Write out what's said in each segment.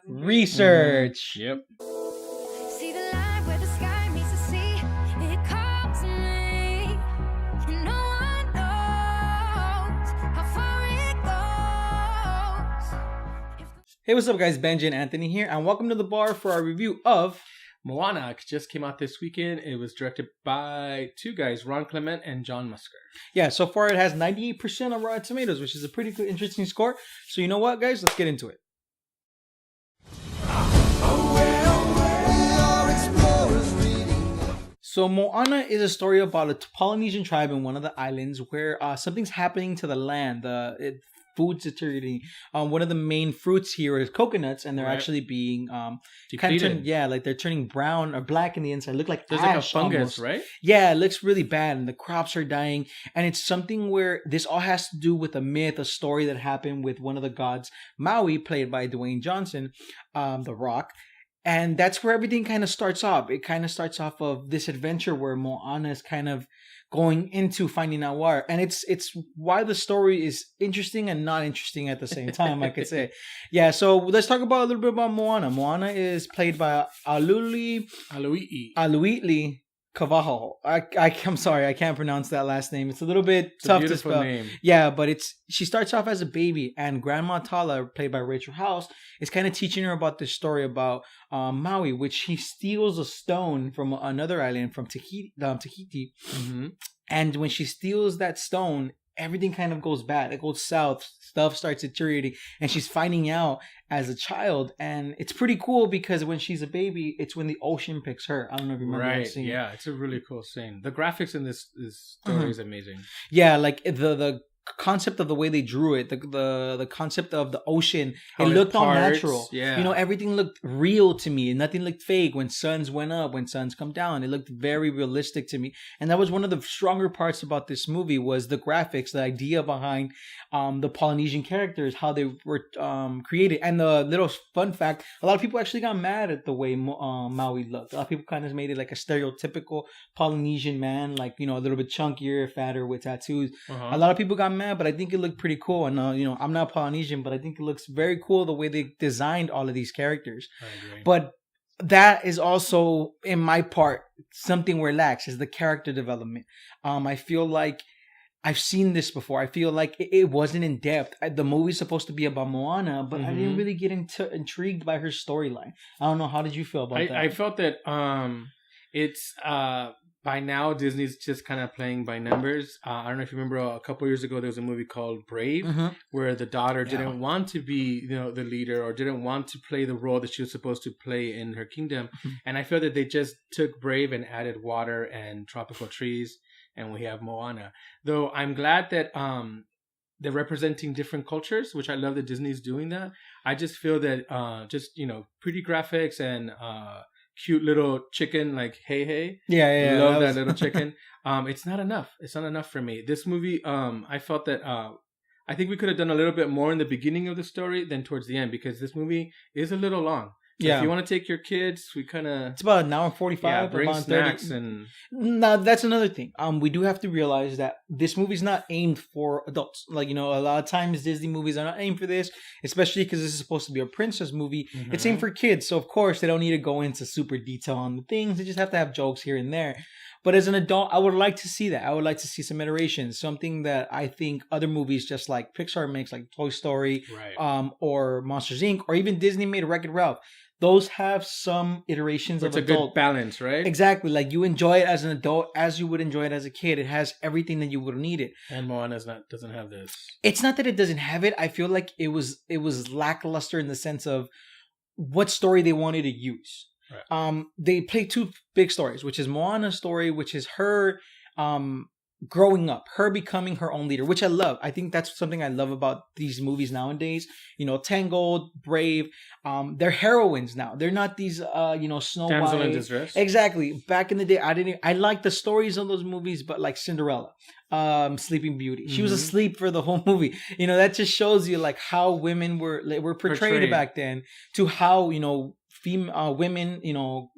Research. Yep. See the line where the sky meets the sea. It calls me. And no one knows how far it goes. Hey, what's up, guys? Benji and Anthony here, and welcome to the bar for our review of Moana just came out this weekend. It was directed by two guys, Ron Clement and John Musker. Yeah, so far it has 98% on Rotten Tomatoes, which is a pretty good, interesting score. So you know what, guys? Let's get into it. So Moana is a story about a Polynesian tribe in one of the islands where something's happening to the land. Food security. One of the main fruits here is coconuts, and they're actually being Depleted. they're turning brown or black in the inside. Look like There's ash, like a fungus, almost. right? Yeah, it looks really bad, and the crops are dying. And it's something where this all has to do with a myth, a story that happened with one of the gods, Maui, played by Dwayne Johnson, The Rock. And that's where everything kind of starts off. It kind of starts off of this adventure where Moana is kind of going into finding out why. And it's why the story is interesting and not interesting at the same time, I could say. Yeah, so let's talk about a little bit about Moana. Moana is played by Auli'i Cravalho. I'm sorry, I can't pronounce that last name. It's a little bit tough to spell. Name. Yeah, but she starts off as a baby, and Grandma Tala, played by Rachel House, is kind of teaching her about this story about Maui, which she steals a stone from another island, from Tahiti. Mm-hmm. And when she steals that stone, everything kind of goes bad. It goes south. Stuff starts deteriorating, and she's finding out as a child. And it's pretty cool because when she's a baby, it's when the ocean picks her. I don't know if you remember that scene. Yeah, it's a really cool scene. The graphics in this story is amazing. Yeah, like the concept of the way they drew it, the concept of the ocean, How it looked all parts, natural. yeah. You know, everything looked real to me, and nothing looked fake. When suns went up, when suns come down, it looked very realistic to me. And that was one of the stronger parts about this movie, was the graphics, the idea behind the Polynesian characters, how they were created. And the little fun fact, a lot of people actually got mad at the way Maui looked. A lot of people kind of made it like a stereotypical Polynesian man, like, you know, a little bit chunkier, fatter, with tattoos. Uh-huh. A lot of people got mad, but I think it looked pretty cool. And, you know, I'm not Polynesian, but I think it looks very cool the way they designed all of these characters. I agree. But that is also, in my part, something where it lacks, is the character development. I feel like I've seen this before. I feel like it wasn't in depth. The movie's supposed to be about Moana, but I didn't really get intrigued by her storyline. I don't know. How did you feel about that? I felt that it's by now Disney's just kind of playing by numbers. I don't know if you remember a couple years ago there was a movie called Brave, where the daughter didn't want to be, you know, the leader, or didn't want to play the role that she was supposed to play in her kingdom. And I feel that they just took Brave and added water and tropical trees, and we have Moana. Though I'm glad that they're representing different cultures, which I love that Disney's doing that. I just feel that just, you know, pretty graphics and cute little chicken, like hey. Yeah. Love that little chicken. It's not enough. It's not enough for me. This movie, I felt that I think we could have done a little bit more in the beginning of the story than towards the end, because this movie is a little long. So if you want to take your kids, it's about an hour and 45. Yeah, bring about snacks 30. and. Now that's another thing. We do have to realize that this movie's not aimed for adults. Like, you know, a lot of times Disney movies are not aimed for this, especially because this is supposed to be a princess movie. It's aimed for kids, so of course they don't need to go into super detail on the things. They just have to have jokes here and there. But as an adult, I would like to see that. I would like to see some iterations, something that I think other movies just like Pixar makes, like Toy Story, or Monsters Inc., or even Disney made Wreck-It Ralph. Those have some iterations of adult. It's a good balance, right? Exactly. Like, you enjoy it as an adult as you would enjoy it as a kid. It has everything that you would need it. And Moana doesn't have this. It's not that it doesn't have it. I feel like it was lackluster in the sense of what story they wanted to use. Right. They play two big stories, which is Moana's story, which is her growing up, her becoming her own leader, which I love. I think that's something I love about these movies nowadays. You know, Tangled, Brave, they're heroines now. They're not these, Snow Damsel in White. Distress. Exactly. Back in the day, I liked the stories of those movies, but like Cinderella, Sleeping Beauty, she was asleep for the whole movie. You know, that just shows you like how women were portrayed back then, to how, you know, women, you know,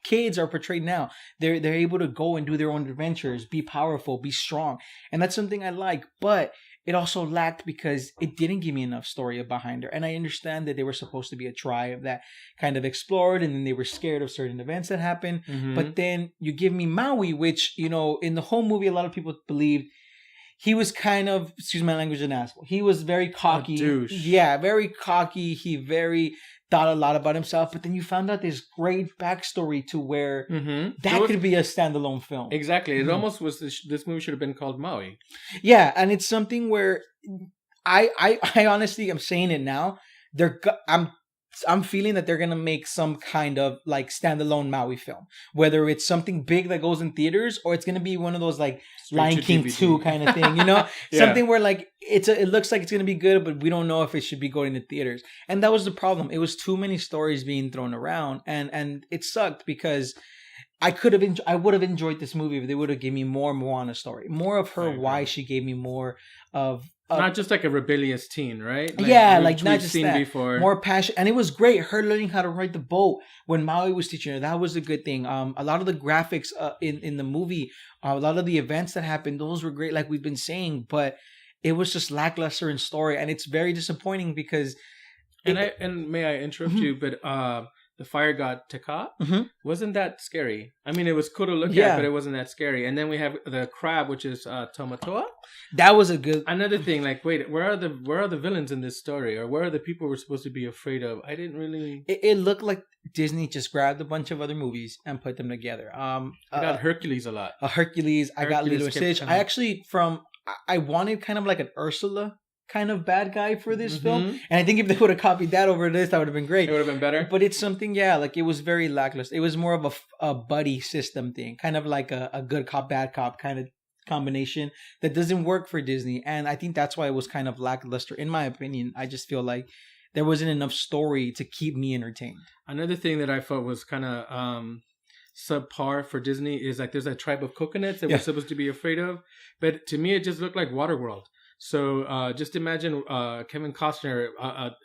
kids are portrayed now. They're able to go and do their own adventures, be powerful, be strong, and that's something I like. But it also lacked because it didn't give me enough story behind her. And I understand that they were supposed to be a tribe that kind of explored and then they were scared of certain events that happened. But then you give me Maui, which, you know, in the whole movie, a lot of people believed he was kind of, excuse my language, an asshole. He was very cocky. A douche. Yeah, very cocky. He very thought a lot about himself. But then you found out this great backstory to where that could be a standalone film. Exactly. It almost was, this movie should have been called Maui. Yeah, and it's something where I honestly, I'm saying it now, I'm feeling that they're going to make some kind of like standalone Maui film. Whether it's something big that goes in theaters or it's going to be one of those like Lion King DVD. 2 kind of thing, you know? Something where like it looks like it's going to be good, but we don't know if it should be going to theaters. And that was the problem. It was too many stories being thrown around and it sucked because I would have enjoyed this movie if they would have given me more Moana story. More of her, why she gave me more of... not just like a rebellious teen, right? Like not just seen that. Before. More passion. And it was great. Her learning how to ride the boat when Maui was teaching her. That was a good thing. A lot of the graphics in the movie, a lot of the events that happened, those were great, like we've been saying. But it was just lackluster in story. And it's very disappointing because... And may I interrupt you, but... the fire god Taka wasn't that scary. I mean, it was cool to look at, but it wasn't that scary. And then we have the crab, which is Tomatoa. That was a good... Another thing, like, wait, where are the villains in this story? Or where are the people we're supposed to be afraid of? I didn't really... It looked like Disney just grabbed a bunch of other movies and put them together. I got Hercules a lot. Hercules. I got Lilo and Stitch. I actually, I wanted kind of like an Ursula kind of bad guy for this film. And I think if they would have copied that over this, that would have been great. It would have been better. But it's something, like it was very lackluster. It was more of a buddy system thing, kind of like a good cop, bad cop kind of combination that doesn't work for Disney. And I think that's why it was kind of lackluster. In my opinion, I just feel like there wasn't enough story to keep me entertained. Another thing that I thought was kind of subpar for Disney is like there's a tribe of coconuts that we're supposed to be afraid of. But to me, it just looked like Waterworld. So just imagine Kevin Costner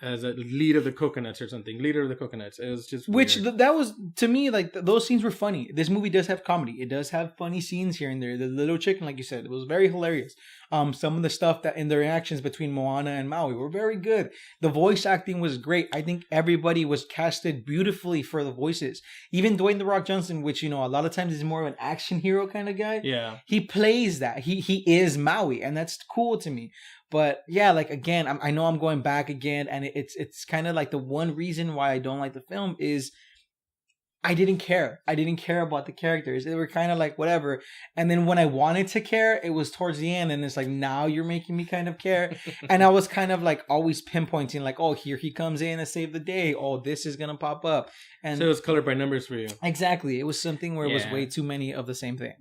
as a lead of the coconuts or something. Leader of the coconuts. It was just weird. That was, to me, like those scenes were funny. This movie does have comedy. It does have funny scenes here and there. The little chicken, like you said, it was very hilarious. Some of the stuff that in the reactions between Moana and Maui were very good. The voice acting was great. I think everybody was casted beautifully for the voices. Even Dwayne "The Rock" Johnson, which, you know, a lot of times is more of an action hero kind of guy. Yeah. He plays that. He is Maui, and that's cool to me. But yeah, like again, I know I'm going back again, and it's kind of like the one reason why I don't like the film is I didn't care. I didn't care about the characters. They were kind of like whatever. And then when I wanted to care, it was towards the end, and it's like, now you're making me kind of care. And I was kind of like always pinpointing, like, oh, here he comes in to save the day. Oh, this is gonna pop up. And so it was colored by numbers for you. Exactly. It was something where it was way too many of the same thing.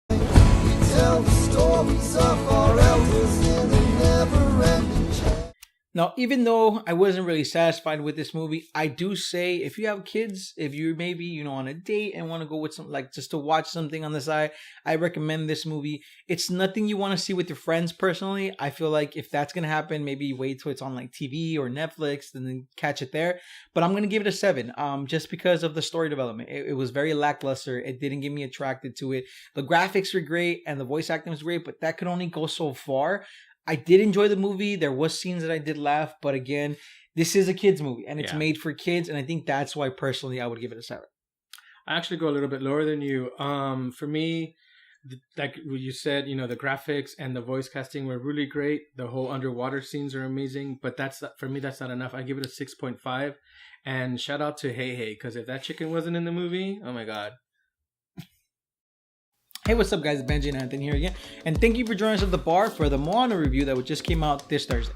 Tell the stories of our elders in the never-ending chain. Now, even though I wasn't really satisfied with this movie, I do say if you have kids, if you're maybe, you know, on a date and want to go with some, like just to watch something on the side, I recommend this movie. It's nothing you want to see with your friends personally. I feel like if that's going to happen, maybe wait till it's on like TV or Netflix and then catch it there. But I'm going to give it a 7 just because of the story development. It was very lackluster. It didn't get me attracted to it. The graphics were great and the voice acting was great, but that could only go so far. I did enjoy the movie. There was scenes that I did laugh, but again, this is a kids movie and it's made for kids, and I think that's why personally I would give it a 7. I actually go a little bit lower than you. For me, like you said, you know, the graphics and the voice casting were really great. The whole underwater scenes are amazing, but for me that's not enough. I give it a 6.5. And shout out to Hey Hey, because if that chicken wasn't in the movie, oh my god. Hey, what's up guys, Benji and Anthony here again, and thank you for joining us at the bar for the Moana review that just came out this Thursday.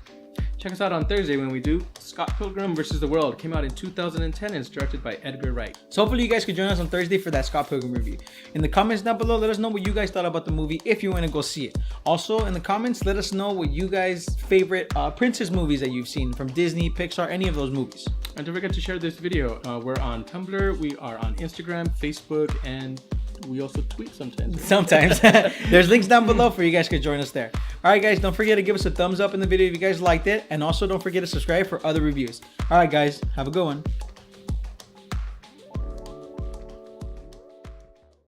Check us out on Thursday when we do Scott Pilgrim vs. the World. Came out in 2010 and directed by Edgar Wright. So hopefully you guys could join us on Thursday for that Scott Pilgrim review. In the comments down below, let us know what you guys thought about the movie if you want to go see it. Also in the comments, let us know what you guys' favorite princess movies that you've seen from Disney, Pixar, any of those movies. And don't forget to share this video. We're on Tumblr, we are on Instagram, Facebook, and we also tweet sometimes. There's links down below for you guys to join us there. All right, guys, don't forget to give us a thumbs up in the video if you guys liked it. And also don't forget to subscribe for other reviews. All right, guys, have a good one.